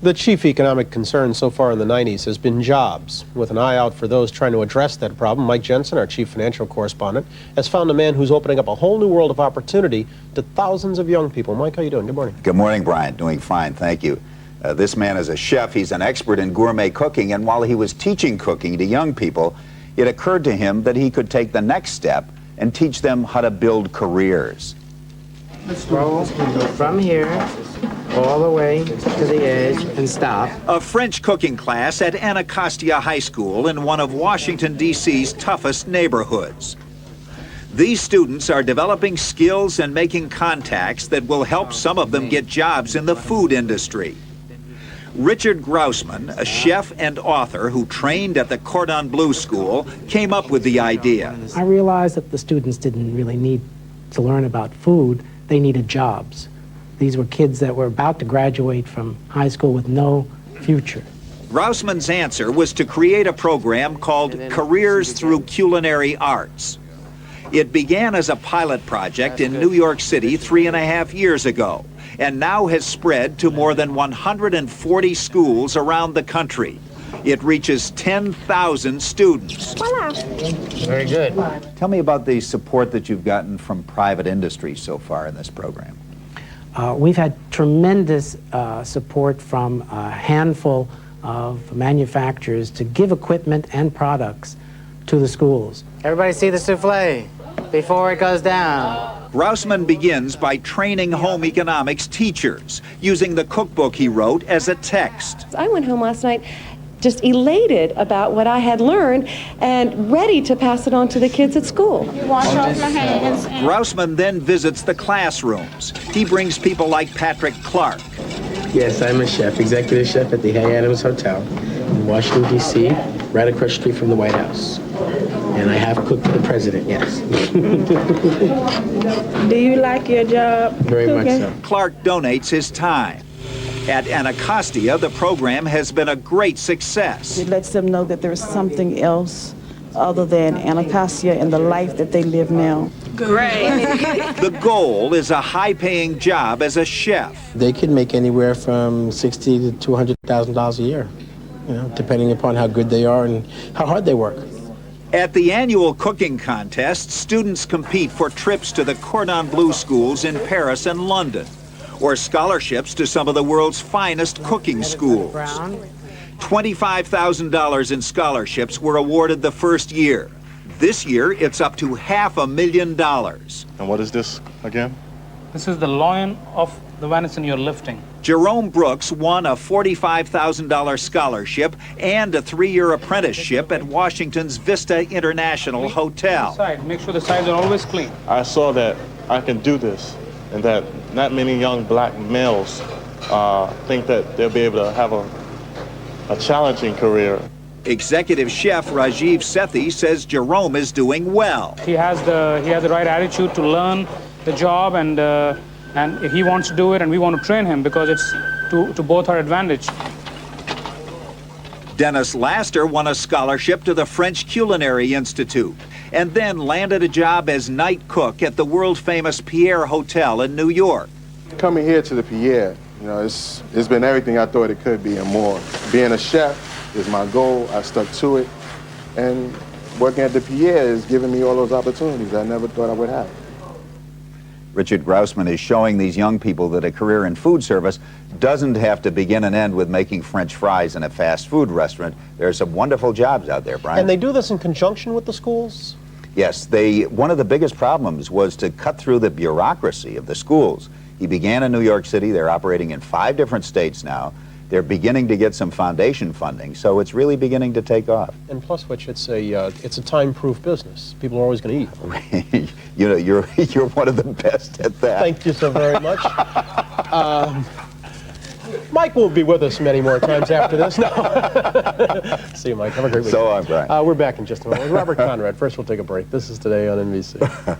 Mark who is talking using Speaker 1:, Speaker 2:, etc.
Speaker 1: The chief economic concern so far in the 90s has been jobs. With an eye out for those trying to address that problem, Mike Jensen, our chief financial correspondent, has found a man who's opening up a whole new world of opportunity to thousands of young people. Mike, how you doing? Good morning.
Speaker 2: Good morning, Brian. Doing fine, thank you. This man is a chef. He's an expert in gourmet cooking, and while he was teaching cooking to young people, it occurred to him that he could take the next step and teach them how to build careers.
Speaker 3: Let's roll from here all the way to the edge and stop.
Speaker 2: A French cooking class at Anacostia High School in one of Washington, D.C.'s toughest neighborhoods. These students are developing skills and making contacts that will help some of them get jobs in the food industry. Richard Grausman, a chef and author who trained at the Cordon Bleu School, came up with the idea.
Speaker 3: I realized that the students didn't really need to learn about food, they needed jobs. These were kids that were about to graduate from high school with no future.
Speaker 2: Grausman's answer was to create a program called Careers Through Culinary Arts. It began as a pilot project in New York City 3.5 years ago, and now has spread to more than 140 schools around the country. It reaches 10,000 students.
Speaker 3: Very good.
Speaker 2: Tell me about the support that you've gotten from private industry so far in this program.
Speaker 3: We've had tremendous support from a handful of manufacturers to give equipment and products to the schools. Everybody see the souffle before it goes down.
Speaker 2: Grausman begins by training home economics teachers, using the cookbook he wrote as a text.
Speaker 4: I went home last night just elated about what I had learned and ready to pass it on to the kids at school.
Speaker 5: Wash off my hands.
Speaker 2: Grausman then visits the classrooms. He brings people like Patrick Clark.
Speaker 6: Yes, I'm a chef, executive chef at the Hay Adams Hotel in Washington, D.C., right across the street from the White House. And I have cooked for the president, yes.
Speaker 5: Do you like your job?
Speaker 6: Very much so.
Speaker 2: Clark donates his time. At Anacostia, the program has been a great success.
Speaker 7: It lets them know that there's something else other than Anacostia and the life that they live now.
Speaker 5: Great.
Speaker 2: The goal is a high-paying job as a chef.
Speaker 6: They could make anywhere from $60,000 to $200,000 a year, you know, depending upon how good they are and how hard they work.
Speaker 2: At the annual cooking contest, students compete for trips to the Cordon Bleu schools in Paris and London, or scholarships to some of the world's finest cooking schools. $25,000 in scholarships were awarded the first year. This year, it's up to $500,000.
Speaker 8: And what is this again?
Speaker 9: This is the loin of the venison you're lifting.
Speaker 2: Jerome Brooks won a $45,000 scholarship and a 3-year apprenticeship at Washington's Vista International Hotel.
Speaker 9: Make sure the sides are always clean.
Speaker 8: I saw that I can do this, and that not many young black males think that they'll be able to have a challenging career.
Speaker 2: Executive chef Rajiv Sethi says Jerome is doing well.
Speaker 9: He has the right attitude to learn the job, and if he wants to do it and we want to train him, because it's to both our advantage.
Speaker 2: Dennis Laster won a scholarship to the French Culinary Institute and then landed a job as night cook at the world-famous Pierre Hotel in New York.
Speaker 10: Coming here to the Pierre, you know, it's been everything I thought it could be and more. Being a chef is my goal. I stuck to it, and working at the Pierre is giving me all those opportunities I never thought I would have.
Speaker 2: Richard Grausman is showing these young people that a career in food service doesn't have to begin and end with making French fries in a fast food restaurant. There are some wonderful jobs out there, Brian.
Speaker 1: And they do this in conjunction with the schools?
Speaker 2: Yes, one of the biggest problems was to cut through the bureaucracy of the schools. He began in New York City. They're operating in 5 different states now. They're beginning to get some foundation funding, so it's really beginning to take off.
Speaker 1: And plus which, it's a time-proof business. People are always going to eat.
Speaker 2: You know, you're one of the best at that.
Speaker 1: Thank you so very much. Mike won't be with us many more times after this. No. See you, Mike. Have a great week.
Speaker 2: So long, Brian.
Speaker 1: We're back in just a moment with Robert Conrad. First, we'll take a break. This is Today on NBC.